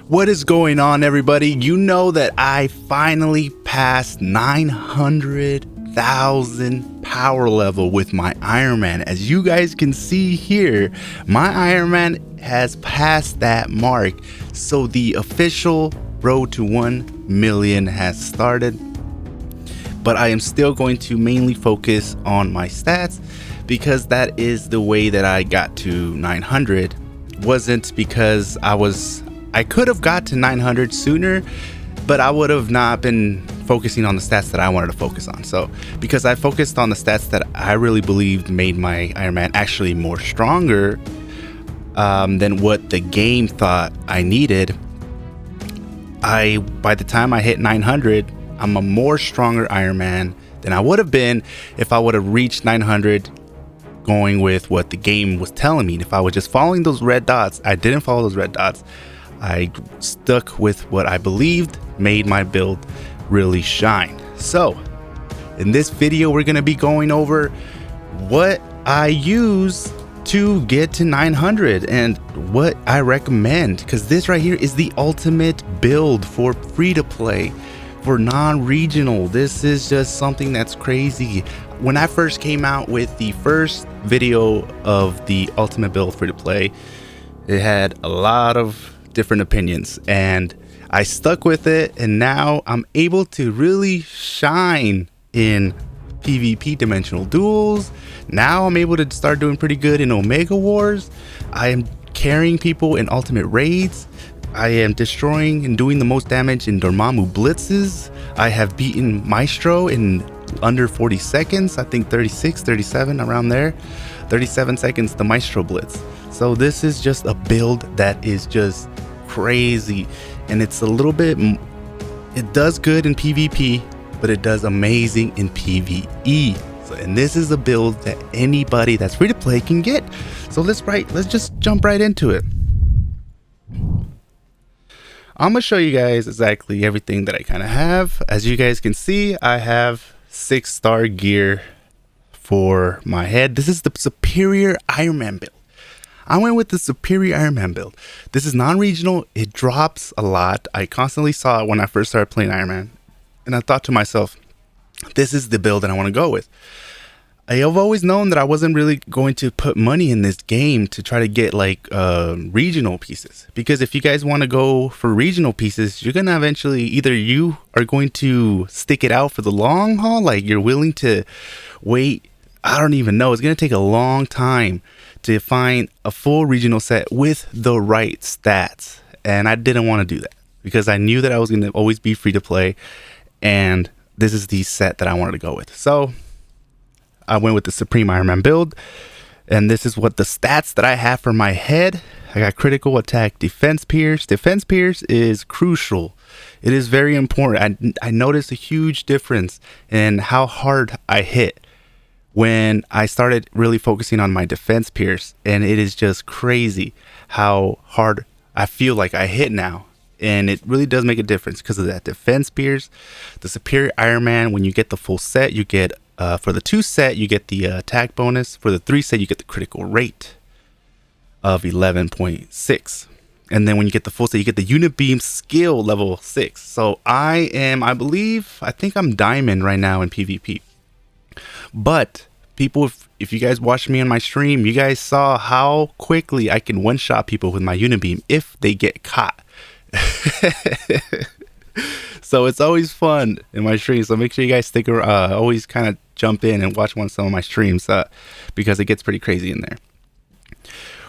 What is going on, everybody? You know that I finally passed 900,000 power level with my Iron Man. As you guys can see here, my Iron Man has passed that mark. So the official road to 1 million has started. But I am still going to mainly focus on my stats because that is the way that I got to 900. Wasn't because I could have got to 900 sooner, but I would have not been focusing on the stats that I wanted to focus on. So because I focused on the stats that I really believed made my Iron Man actually more stronger than what the game thought I needed, by the time I hit 900, I'm a more stronger Iron Man than I would have been if I would have reached 900 going with what the game was telling me. If I was just following those red dots, I didn't follow those red dots. I stuck with what I believed made my build really shine. So in this video, we're going to be going over what I use to get to 900 and what I recommend, because this right here is the ultimate build for free to play, for non-regional. This is just something that's crazy. When I first came out with the first video of the ultimate build free to play, it had a lot of different opinions and I stuck with it, and now I'm able to really shine in PvP dimensional duels. Now I'm able to start doing pretty good in Omega Wars. I am carrying people in ultimate raids. I am destroying and doing the most damage in Dormammu blitzes. I have beaten Maestro in under 40 seconds. I think 36, 37, around there. 37 seconds the Maestro blitz. So this is just a build that is just crazy, and it's a little bit, it does good in PvP, but it does amazing in PvE. So, and this is a build that anybody that's free to play can get. So let's just jump right into it. I'm gonna show you guys exactly everything that I kind of have. As you guys can see, I have 6-star gear for my head. This is the superior Iron Man build. I went with the superior Iron Man build. This is non-regional. It drops a lot. I constantly saw it when I first started playing Iron Man, and I thought to myself, this is the build that I want to go with. I have always known that I wasn't really going to put money in this game to try to get like regional pieces, because if you guys want to go for regional pieces, you're gonna eventually, either you are going to stick it out for the long haul, like you're willing to wait, I don't even know, it's gonna take a long time to find a full regional set with the right stats. And I didn't want to do that because I knew that I was going to always be free to play, and this is the set that I wanted to go with. So I went with the Supreme Iron Man build, and this is what the stats that I have for my head. I got critical attack, defense pierce. Defense pierce is crucial. It is very important. I noticed a huge difference in how hard I hit when I started really focusing on my defense pierce, and it is just crazy how hard I feel like I hit now. And it really does make a difference because of that defense pierce. The superior Iron Man, when you get the full set, you get for the 2 set you get the attack bonus. For the 3 set you get the critical rate of 11.6, and then when you get the full set you get the unit beam skill level 6. So I think I'm diamond right now in PvP. But people, if you guys watched me on my stream, you guys saw how quickly I can one-shot people with my Unibeam if they get caught. So it's always fun in my streams. So make sure you guys stick around, always kind of jump in and watch some of my streams because it gets pretty crazy in there.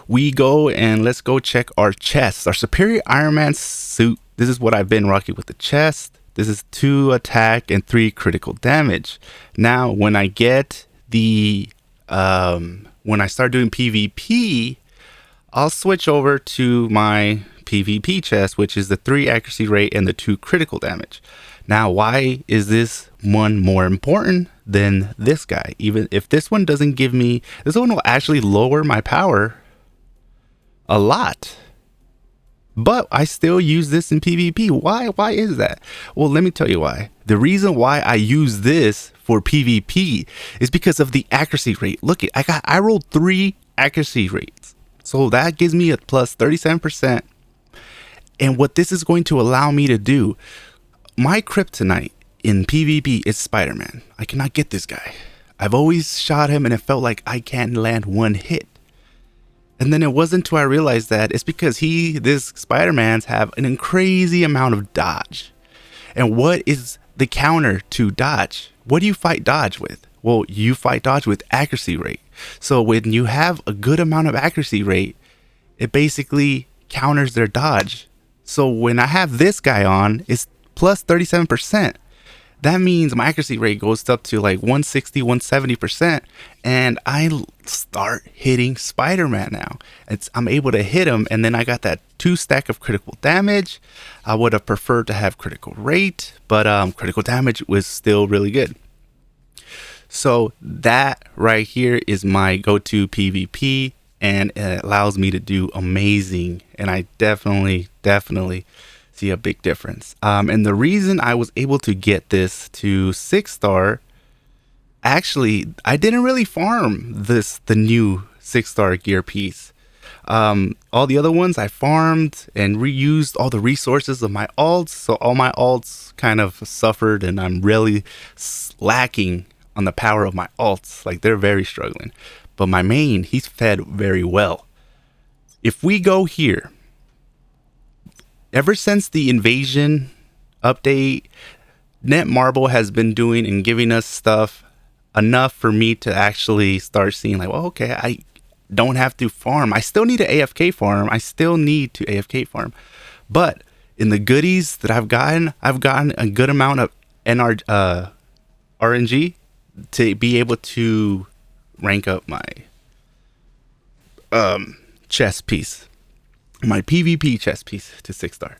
We go and let's go check our chests. Our superior Iron Man suit. This is what I've been rocking with the chest. This is 2 attack and 3 critical damage. Now, when I get the, when I start doing PvP, I'll switch over to my PvP chest, which is the 3 accuracy rate and the 2 critical damage. Now, why is this one more important than this guy? Even if this one doesn't give me, this one will actually lower my power a lot. But I still use this in PvP. Why is that? Well, let me tell you why. The reason why I use this for PvP is because of the accuracy rate. Look, I rolled 3 accuracy rates. So that gives me a plus 37%. And what this is going to allow me to do, my kryptonite in PvP is Spider-Man. I cannot get this guy. I've always shot him and it felt like I can't land one hit. And then it wasn't until I realized that it's because this Spider-Man's have an crazy amount of dodge. And what is the counter to dodge? What do you fight dodge with? Well, you fight dodge with accuracy rate. So when you have a good amount of accuracy rate, it basically counters their dodge. So when I have this guy on, it's plus 37%. That means my accuracy rate goes up to like 160, 170%. And I start hitting Spider-Man now. I'm able to hit him. And then I got that 2 stack of critical damage. I would have preferred to have critical rate, but critical damage was still really good. So that right here is my go-to PvP. And it allows me to do amazing. And I definitely see a big difference. And the reason I was able to get this to 6-star, actually, I didn't really farm the new 6-star gear piece. All the other ones I farmed and reused all the resources of my alts. So all my alts kind of suffered and I'm really lacking on the power of my alts. Like they're very struggling. But my main, he's fed very well. If we go here, ever since the invasion update, Netmarble has been doing and giving us stuff enough for me to actually start seeing like, well, okay, I don't have to farm. I still need to AFK farm. I still need to AFK farm. But in the goodies that I've gotten a good amount of RNG to be able to rank up my chess piece, my PvP chess piece to 6-star.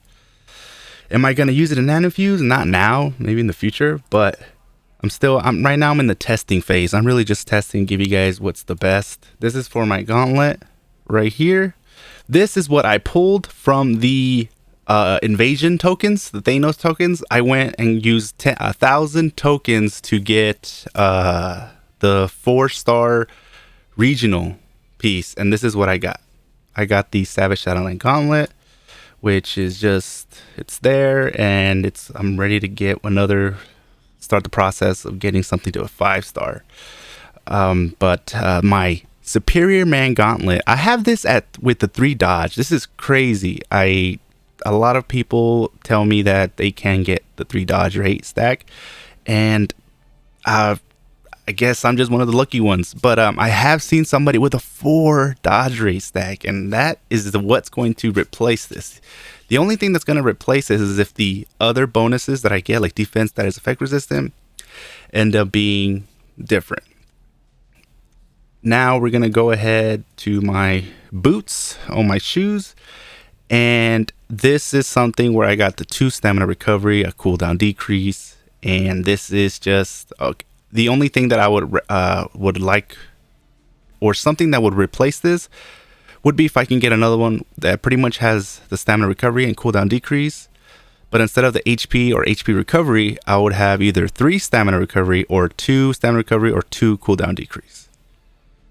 Am I gonna use it in nanofuse? Not now, maybe in the future, but right now I'm in the testing phase. I'm really just testing, give you guys what's the best. This is for my gauntlet right here. This is what I pulled from the invasion tokens, the Thanos tokens. I went and used 1,000 tokens to get the 4-star regional piece, and this is what I got. I got the Savage Shadowland Gauntlet, which is just, it's there, and I'm ready to start the process of getting something to a 5-star. But my Superior Man Gauntlet, I have this with the 3 dodge. This is crazy. A lot of people tell me that they can get the 3 dodge or 8 stack, and I guess I'm just one of the lucky ones, but I have seen somebody with a 4 dodge rate stack, and that is what's going to replace this. The only thing that's going to replace this is if the other bonuses that I get, like defense that is effect resistant, end up being different. Now we're going to go ahead to my boots on my shoes, and this is something where I got the 2 stamina recovery, a cooldown decrease, and this is just okay. The only thing that I would like, or something that would replace this, would be if I can get another one that pretty much has the stamina recovery and cooldown decrease. But instead of the HP or HP recovery, I would have either 3 stamina recovery or 2 stamina recovery or 2 cooldown decrease.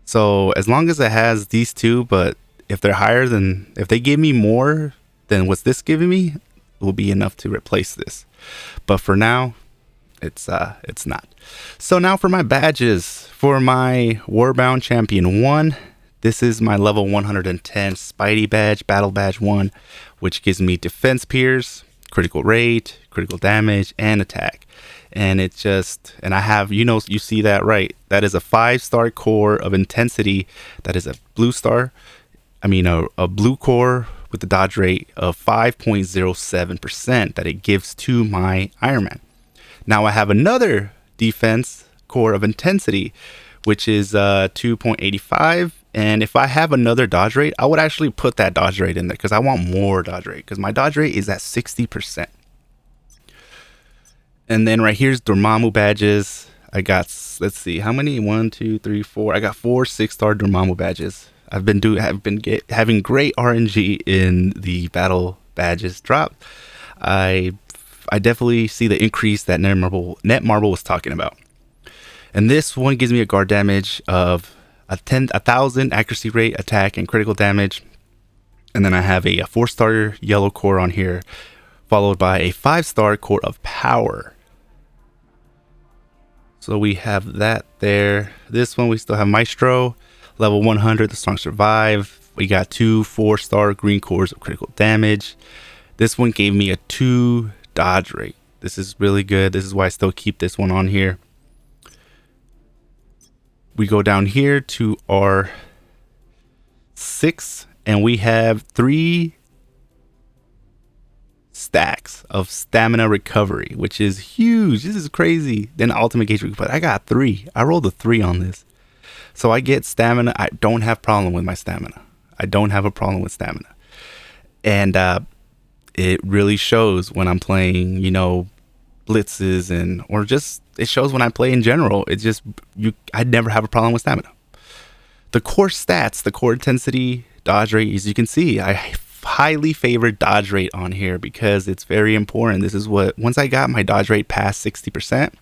So as long as it has these 2, but if they're higher than, if they give me more than what's this giving me, it will be enough to replace this. But for now, it's not. So now for my badges, for my Warbound Champion 1, this is my level 110 Spidey badge, Battle Badge 1, which gives me defense pierce, critical rate, critical damage, and attack. And it's just, and I have, you see that right, that is a 5-star core of intensity. That is a blue core with the dodge rate of 5.07% that it gives to my Iron Man. Now I have another defense core of intensity, which is 2.85. And if I have another dodge rate, I would actually put that dodge rate in there because I want more dodge rate, because my dodge rate is at 60%. And then right here's Dormammu badges. I got, let's see, how many? 1, 2, 3, 4. I got 4 6-star Dormammu badges. I've been having great RNG in the battle badges drop. I definitely see the increase that Netmarble was talking about. And this one gives me a guard damage of 1,000 accuracy rate, attack, and critical damage. And then I have a 4-star yellow core on here, followed by a 5-star core of power. So we have that there. This one, we still have Maestro, level 100, the strong survive. We got 2 4-star green cores of critical damage. This one gave me a 2 dodge rate. This is really good. This is why I still keep this one on here. We go down here to our 6, and we have 3 stacks of stamina recovery, which is huge. This is crazy. Then ultimate gauge, but I got 3. I rolled a 3 on this, so I get stamina. I don't have problem with my stamina. I don't have a problem with stamina, and it really shows when I'm playing, you know, blitzes, and or just it shows when I play in general. It's just I never have a problem with stamina. The core stats, the core intensity, dodge rate, as you can see, I highly favor dodge rate on here because it's very important. This is what, once I got my dodge rate past 60%,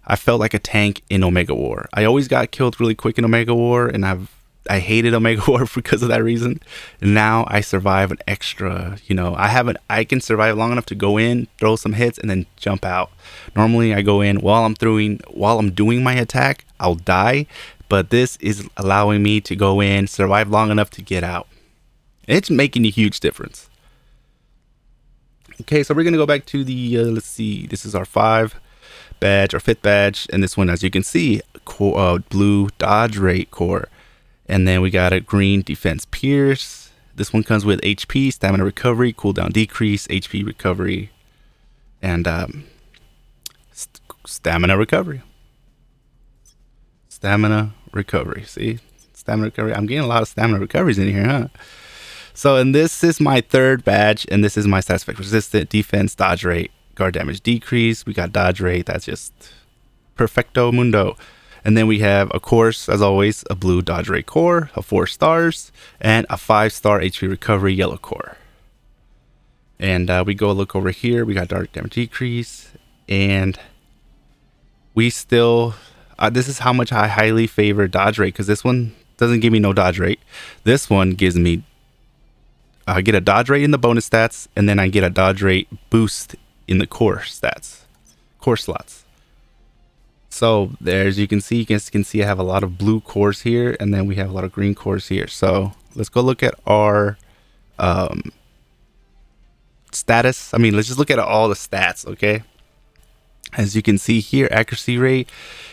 I felt like a tank in Omega War. I always got killed really quick in Omega War, and I hated Omega War because of that reason. And now I survive an extra, you know, I can survive long enough to go in, throw some hits, and then jump out. Normally I go in while I'm doing my attack, I'll die, but this is allowing me to go in, survive long enough to get out. It's making a huge difference. Okay, so we're gonna go back to the let's see, this is our 5 badge, our 5th badge, and this one, as you can see, blue dodge rate core. And then we got a green defense pierce. This one comes with HP, stamina recovery, cooldown decrease, HP recovery, and stamina recovery. Stamina recovery. See, stamina recovery. I'm getting a lot of stamina recoveries in here, huh? So, and this is my 3rd badge, and this is my stat spec: resistant, defense, dodge rate, guard damage decrease. We got dodge rate. That's just perfecto mundo. And then we have, of course, as always, a blue dodge rate core of 4 stars and a 5-star HP recovery yellow core. And we go look over here. We got dark damage decrease, and we still, this is how much I highly favor dodge rate, because this one doesn't give me no dodge rate. This one gives me, I get a dodge rate in the bonus stats, and then I get a dodge rate boost in the core stats, core slots. So there, as you can see, I have a lot of blue cores here, and then we have a lot of green cores here. So let's go look at our status. I mean, let's just look at all the stats, okay? As you can see here, accuracy rate,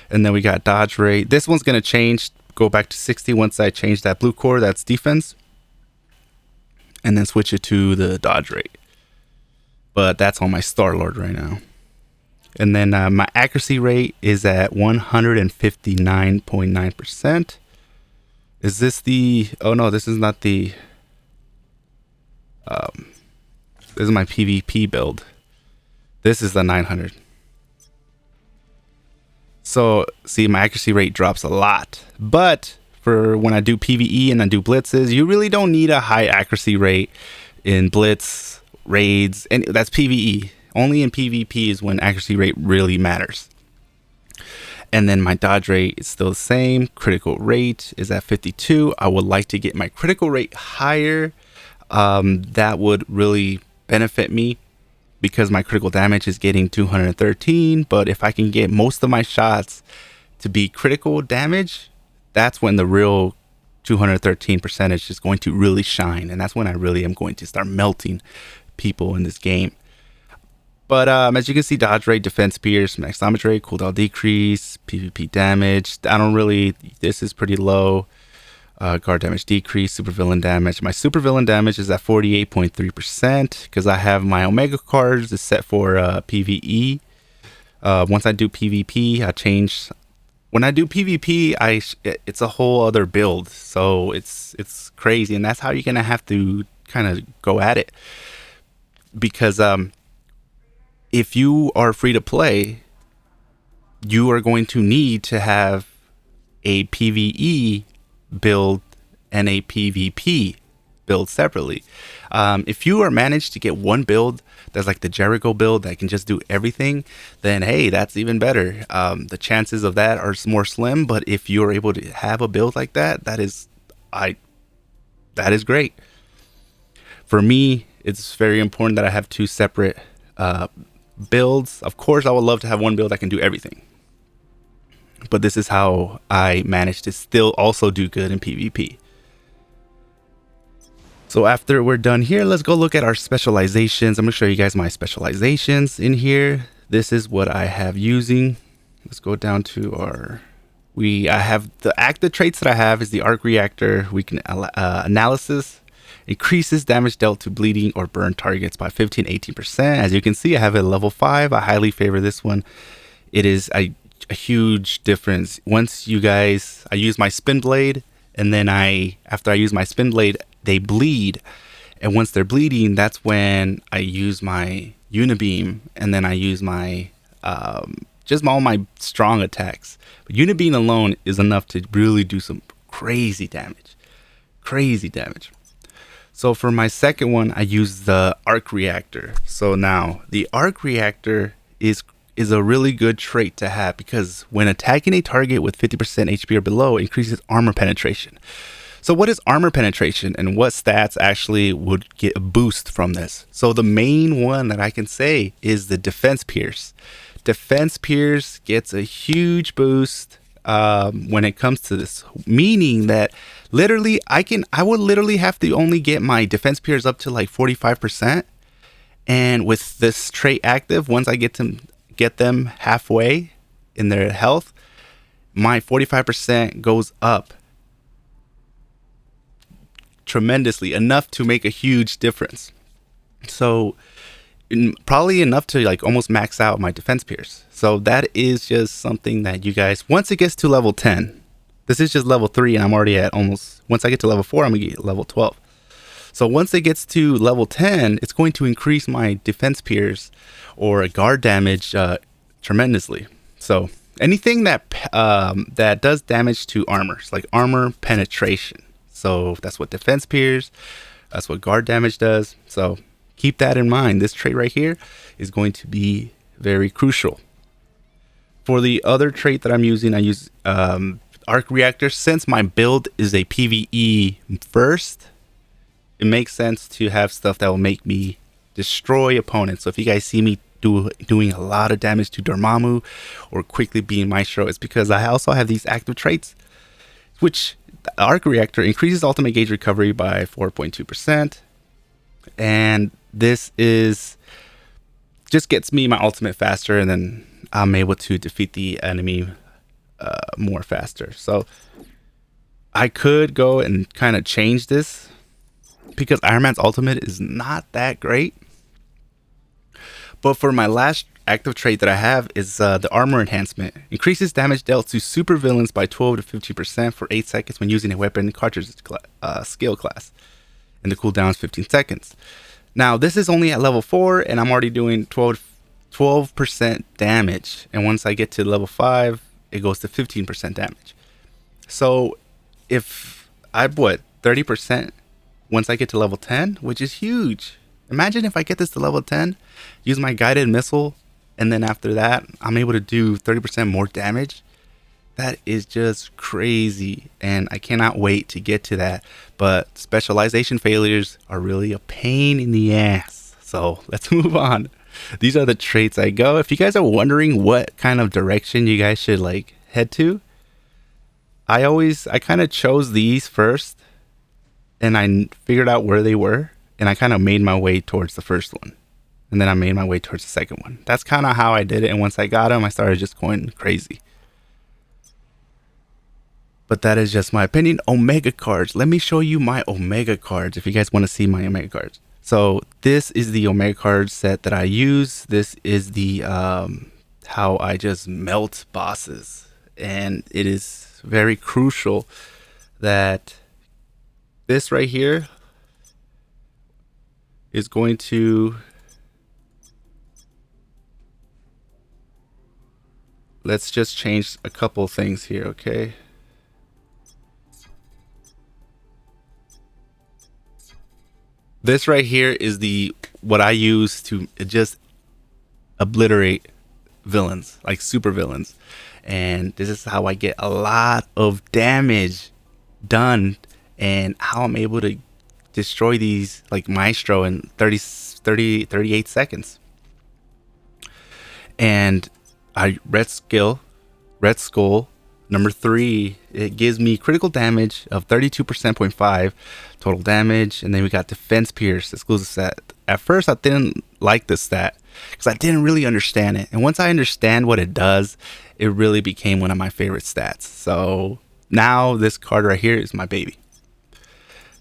and then we got dodge rate. This one's going to change, go back to 60 once I change that blue core, that's defense, and then switch it to the dodge rate. But that's on my Star-Lord right now. And then my accuracy rate is at 159.9%. Is this the, oh no, this is not the, this is my PvP build. This is the 900. So see, my accuracy rate drops a lot. But for when I do PvE and I do blitzes, you really don't need a high accuracy rate in blitz, raids, and that's PvE. Only in PvP is when accuracy rate really matters. And then my dodge rate is still the same. Critical rate is at 52. I would like to get my critical rate higher. That would really benefit me because my critical damage is getting 213. But if I can get most of my shots to be critical damage, that's when the real 213 percentage is going to really shine. And that's when I really am going to start melting people in this game. But as you can see, dodge rate, defense pierce, max damage rate, cooldown decrease, PvP damage. I don't really, this is pretty low. Guard damage decrease, supervillain damage. My supervillain damage is at 48.3% because I have my Omega cards is set for PvE. Once I do PvP, I change. When I do PvP, it's a whole other build. So it's crazy, and that's how you're gonna have to kind of go at it because if you are free to play, you are going to need to have a PvE build and a PvP build separately. If you are managed to get one build that's like the Jericho build that can just do everything, then hey, that's even better. The chances of that are more slim, but if you're able to have a build like that, that is great. For me, it's very important that I have two separate builds. Of course, I would love to have one build that can do everything, but this is how I manage to still also do good in PvP. So after we're done here, let's go look at our specializations. I'm gonna show you guys my specializations in here. This is what I have using. Let's go down to our, I have the active traits that I have is the arc reactor. We can analysis, increases damage dealt to bleeding or burn targets by 15-18%. As you can see, I have it at level 5. I highly favor this one. It is a huge difference. Once you guys, I use my spin blade, and then after I use my spin blade, they bleed. And once they're bleeding, that's when I use my unibeam, and then I use my just all my strong attacks. But unibeam alone is enough to really do some crazy damage. So for my second one, I use the arc reactor. So now the arc reactor is a really good trait to have, because when attacking a target with 50% HP or below, it increases armor penetration. So what is armor penetration, and what stats actually would get a boost from this? So the main one that I can say is the defense pierce. Defense pierce gets a huge boost when it comes to this, meaning that literally I would literally have to only get my defense pierce up to like 45%, and with this trait active, once I get them halfway in their health, my 45% goes up tremendously, enough to make a huge difference. So probably enough to like almost max out my defense pierce. So that is just something that you guys, once it gets to level 10, this is just level 3 and I'm already at almost, once I get to level 4, I'm gonna get level 12. So once it gets to level 10, it's going to increase my defense pierce or guard damage tremendously. So anything that that does damage to armors, like armor penetration. So that's what defense pierce, that's what guard damage does. So keep that in mind. This trait right here is going to be very crucial. For the other trait that I'm using, I use arc reactor. Since my build is a PvE first, it makes sense to have stuff that will make me destroy opponents. So if you guys see me doing a lot of damage to Dormammu or quickly being Maestro, it's because I also have these active traits, which the arc reactor increases ultimate gauge recovery by 4.2%. And this is just gets me my ultimate faster, and then I'm able to defeat the enemy more faster. So I could go and kind of change this, because Iron Man's ultimate is not that great. But for my last active trait that I have is the armor enhancement. Increases damage dealt to super villains by 12 to 15% for 8 seconds when using a weapon cartridge skill class. And the cooldown is 15 seconds. Now this is only at level 4 and I'm already doing 12% damage. And once I get to level 5, it goes to 15% damage. So if I put 30% once I get to level 10, which is huge. Imagine if I get this to level 10, use my guided missile, and then after that, I'm able to do 30% more damage. That is just crazy, and I cannot wait to get to that. But specialization failures are really a pain in the ass. So let's move on. These are the traits I go. If you guys are wondering what kind of direction you guys should like head to, I kind of chose these first, and I figured out where they were, and I kind of made my way towards the first one, and then I made my way towards the second one. That's kind of how I did it, and once I got them, I started just going crazy. But that is just my opinion. Omega cards. Let me show you my Omega cards if you guys want to see my Omega cards. So this is the Omega card set that I use. This is the how I just melt bosses, and it is very crucial that this right here is going to, let's just change a couple things here, okay? This right here is what I use to just obliterate villains, like super villains. And this is how I get a lot of damage done, and how I'm able to destroy these like Maestro in 38 seconds. And Red Skull number 3, it gives me critical damage of 32.5% total damage. And then we got Defense Pierce exclusive stat. At first I didn't like this stat because I didn't really understand it, and once I understand what it does, it really became one of my favorite stats. So now this card right here is my baby.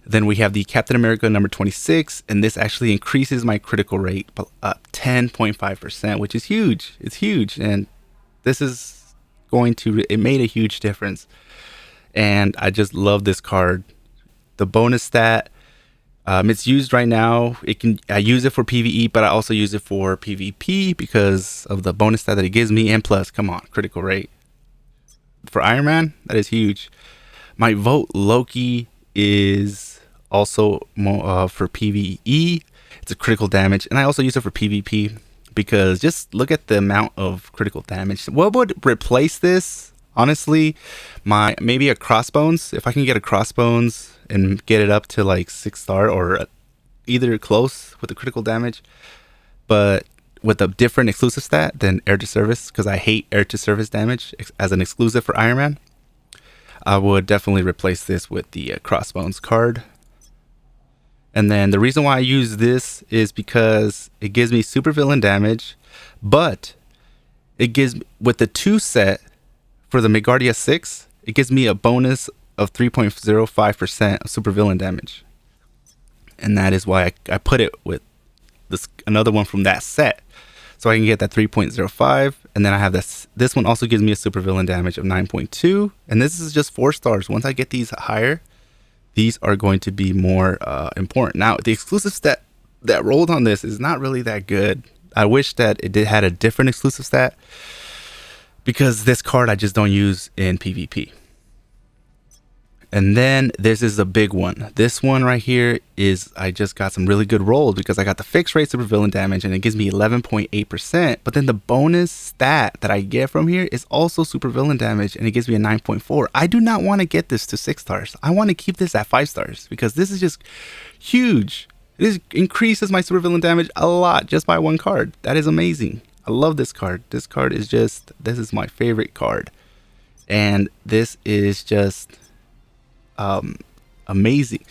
Then we have the Captain America number 26, and this actually increases my critical rate up 10.5%, which is huge. It's huge, and this is it made a huge difference. And I just love this card. The bonus stat, it's used right now. I use it for PvE, but I also use it for PvP because of the bonus stat that it gives me. And plus, come on, critical rate for Iron Man, that is huge. My vote Loki is also for PvE. It's a critical damage, and I also use it for PvP because just look at the amount of critical damage. What would replace this? Honestly, maybe a Crossbones. If I can get a Crossbones and get it up to like 6-star or either close with the critical damage, but with a different exclusive stat than Air to Service, because I hate Air to Service damage as an exclusive for Iron Man, I would definitely replace this with the Crossbones card. And then the reason why I use this is because it gives me supervillain damage, but it gives, with the 2 set for the Megardia 6, it gives me a bonus of 3.05% of supervillain damage. And that is why I put it with another one from that set, so I can get that 3.05. And then I have this one also gives me a supervillain damage of 9.2, and this is just 4 stars. Once I get these higher, these are going to be more important. Now, the exclusive stat that rolled on this is not really that good. I wish that it had a different exclusive stat, because this card I just don't use in PvP. And then this is a big one. This one right here is, I just got some really good rolls because I got the fixed rate supervillain damage, and it gives me 11.8%. But then the bonus stat that I get from here is also supervillain damage, and it gives me a 9.4. I do not want to get this to 6 stars. I want to keep this at 5 stars because this is just huge. It increases my supervillain damage a lot just by 1 card. That is amazing. I love this card. This card is this is my favorite card. And this is just amazing.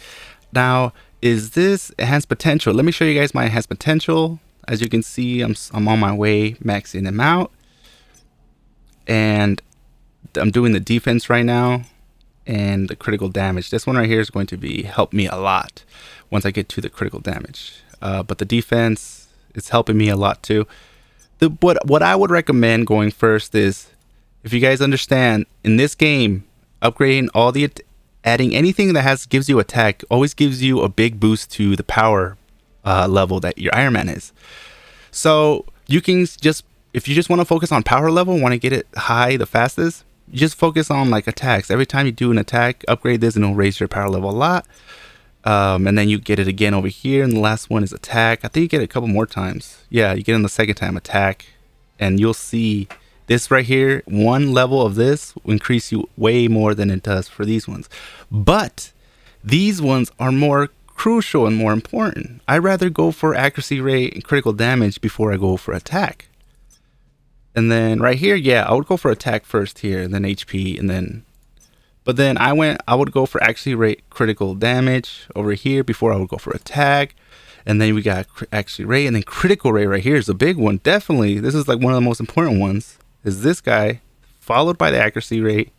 Now, is this enhanced potential? Let me show you guys my enhanced potential. As you can see, I'm on my way maxing them out, and I'm doing the defense right now and the critical damage. This one right here is going to help me a lot once I get to the critical damage, but the defense is helping me a lot too. What I would recommend going first is, if you guys understand, in this game, upgrading all the adding anything that gives you attack always gives you a big boost to the power level that your Iron Man is. So you can just, if you just want to focus on power level, want to get it high the fastest, you just focus on like attacks. Every time you do an attack, upgrade this and it'll raise your power level a lot. And then you get it again over here, and the last one is attack. I think you get it a couple more times. Yeah, you get it the second time, attack, and you'll see this right here, 1 level of this will increase you way more than it does for these ones. But these ones are more crucial and more important. I'd rather go for accuracy rate and critical damage before I go for attack. And then right here, yeah, I would go for attack first here, and then HP, and then, but then I would go for accuracy rate, critical damage over here before I would go for attack. And then we got accuracy rate, and then critical rate right here is a big one. Definitely, this is like one of the most important ones, is this guy, followed by the accuracy rate.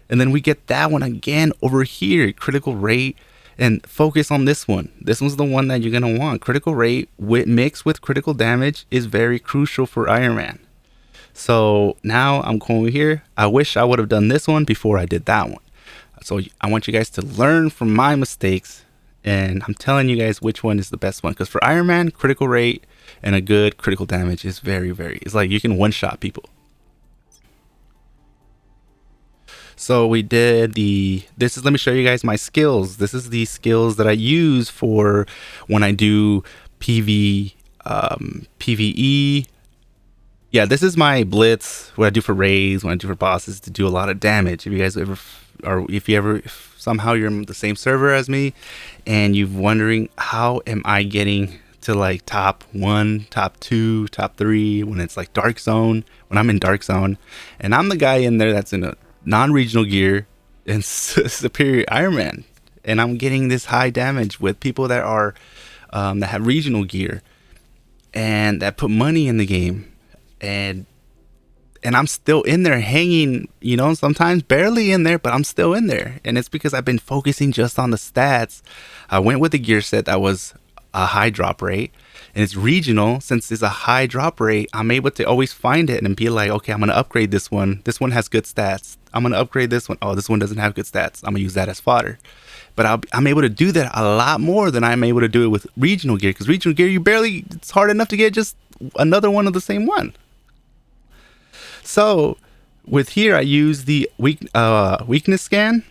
And then we get that one again over here, critical rate, and focus on this one. This one's the one that you're gonna want. Critical rate mixed with critical damage is very crucial for Iron Man. So now I'm going over here. I wish I would have done this one before I did that one. So I want you guys to learn from my mistakes, and I'm telling you guys which one is the best one. Because for Iron Man, critical rate and a good critical damage is very, it's like you can one-shot people. So we did let me show you guys my skills. This is the skills that I use for when I do PvE. Yeah, this is my blitz, what I do for raids, when I do for bosses, to do a lot of damage. If you guys ever, or if you ever somehow you're in the same server as me and you're wondering, how am I getting to like top 1, top 2, top 3 when it's like dark zone, when I'm in dark zone, and I'm the guy in there that's in a non-regional gear and superior Iron Man, and I'm getting this high damage with people that are that have regional gear and that put money in the game, and I'm still in there hanging, you know, sometimes barely in there, but I'm still in there. And it's because I've been focusing just on the stats. I went with a gear set that was a high drop rate, and it's regional. Since it's a high drop rate, I'm able to always find it and be like, okay, I'm going to upgrade this one. This one has good stats. I'm going to upgrade this one. Oh, this one doesn't have good stats. I'm going to use that as fodder. But I'm able to do that a lot more than I'm able to do it with regional gear, because regional gear, it's hard enough to get just another one of the same one. So with here, I use the weakness scan.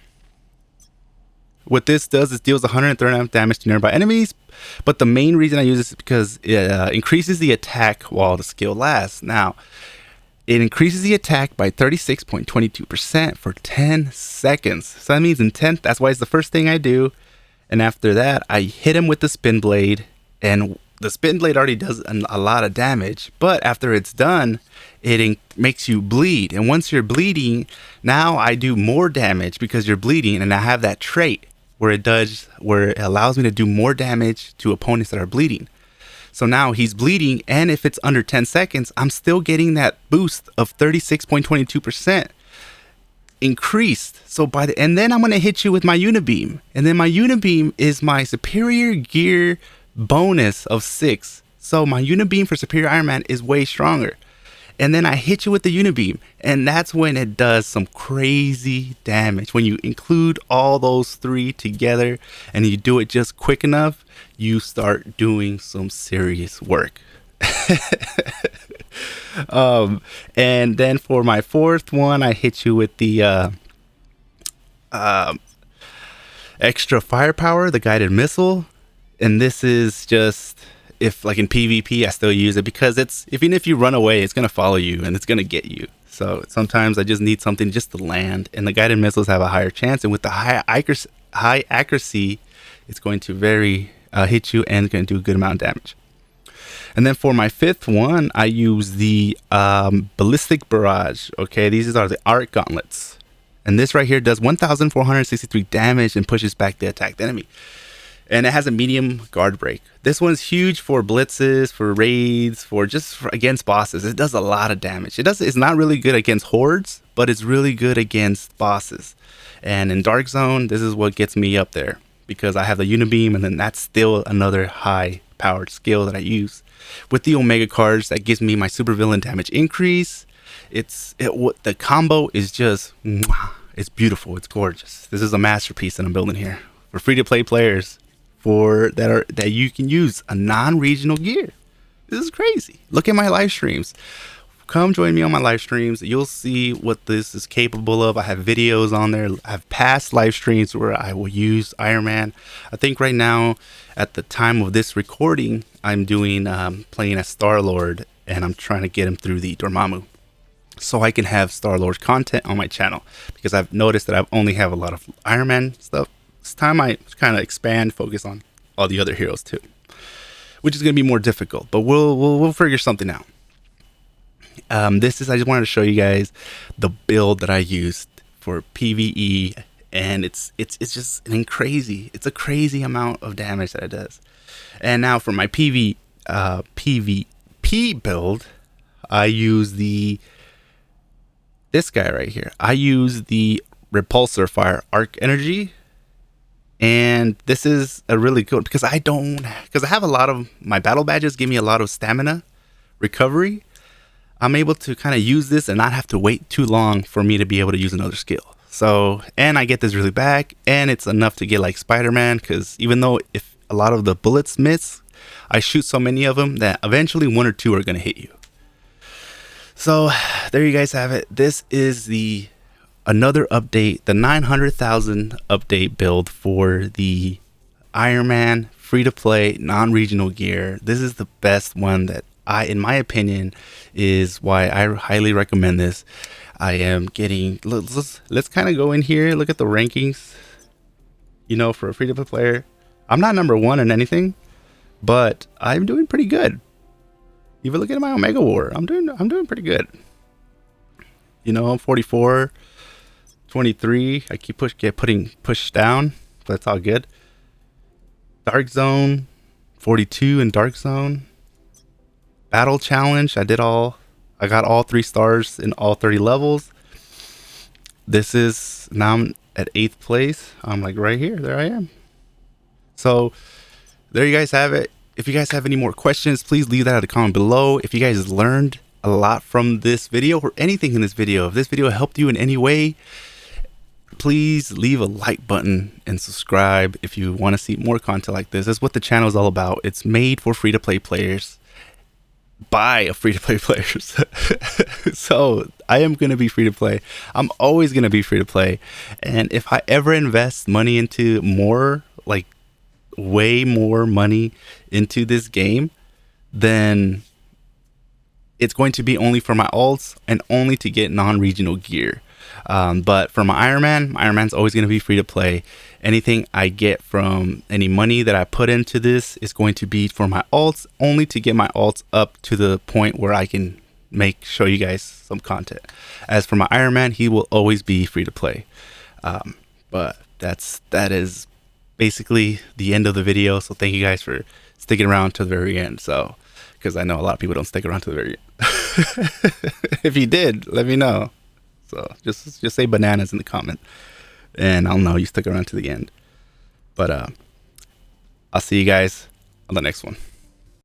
What this does is deals 139 damage to nearby enemies, but the main reason I use this is because it increases the attack while the skill lasts. Now, it increases the attack by 36.22% for 10 seconds. So that means that's why it's the first thing I do. And after that, I hit him with the spin blade, and the spin blade already does a lot of damage, but after it's done, it makes you bleed. And once you're bleeding, now I do more damage because you're bleeding, and I have that trait where it allows me to do more damage to opponents that are bleeding. So now he's bleeding, and if it's under 10 seconds, I'm still getting that boost of 36.22% increased. So and then I'm going to hit you with my unibeam, and then my unibeam is my superior gear bonus of 6. So my unibeam for superior Iron Man is way stronger. And then I hit you with the unibeam, and that's when it does some crazy damage. When you include all those 3 together and you do it just quick enough, you start doing some serious work. And then for my 4th one, I hit you with the extra firepower, the guided missile. And this is just, if like in PvP, I still use it because even if you run away, it's going to follow you and it's going to get you. So sometimes I just need something just to land, and the guided missiles have a higher chance. And with the high accuracy, it's going to hit you and going to do a good amount of damage. And then for my 5th one, I use the ballistic barrage. Okay, these are the arc gauntlets. And this right here does 1,463 damage and pushes back the attacked enemy. And it has a medium guard break. This one's huge for blitzes, for raids, against bosses. It does a lot of damage. It's not really good against hordes, but it's really good against bosses. And in Dark Zone, this is what gets me up there, because I have the unibeam, and then that's still another high powered skill that I use. With the Omega cards, that gives me my supervillain damage increase. The combo is just, it's beautiful. It's gorgeous. This is a masterpiece that I'm building here for free-to-play players. That you can use a non-regional gear. This is crazy. Look at my live streams. Come join me on my live streams. You'll see what this is capable of. I have videos on there. I have past live streams where I will use Iron Man. I think right now, at the time of this recording, I'm doing playing as Star-Lord, and I'm trying to get him through the Dormammu, so I can have Star-Lord content on my channel, because I've noticed that I only have a lot of Iron Man stuff. This time I kind of focus on all the other heroes too, which is going to be more difficult, but we'll figure something out. I just wanted to show you guys the build that I used for PvE, and it's just it's a crazy amount of damage that it does. And now for my PvP build, I use this guy right here. I use the Repulsor Fire Arc Energy. And this is a really good, because I have a lot of my battle badges give me a lot of stamina recovery. I'm able to kind of use this and not have to wait too long for me to be able to use another skill. So, and I get this really back, and it's enough to get like Spider-Man, because even though if a lot of the bullets miss, I shoot so many of them that eventually 1 or 2 are going to hit you. So there you guys have it. This is another update, the 900,000 update build for the Iron Man free-to-play non-regional gear. This is the best one that in my opinion, is why I highly recommend this. I am getting, let's kind of go in here, look at the rankings. you know, for a free to play player, I'm not number one in anything, but I'm doing pretty good. Even looking at my Omega War, I'm doing pretty good. You know, I'm 44, 23. I keep getting pushed down, but it's all good. Dark Zone, 42 in Dark Zone. Battle Challenge, I got all 3 stars in all 30 levels. Now I'm at 8th place. I'm like right here. There I am. So there you guys have it. If you guys have any more questions, please leave that in the comment below. If you guys learned a lot from this video or anything in this video, if this video helped you in any way, please leave a like button and subscribe if you want to see more content like this. That's what the channel is all about. It's made for free-to-play players by free-to-play players. So I am going to be free-to-play. I'm always going to be free-to-play. And if I ever invest money into more, like way more money into this game, then it's going to be only for my alts and only to get non-regional gear. But for my Iron Man's always going to be free to play. Anything I get from any money that I put into this is going to be for my alts, only to get my alts up to the point where I can show you guys some content. As for my Iron Man, he will always be free to play. But that is basically the end of the video. So thank you guys for sticking around to the very end. So, because I know a lot of people don't stick around to the very end. If you did, let me know. So just say bananas in the comment, and I'll know you stuck around to the end. But I'll see you guys on the next one.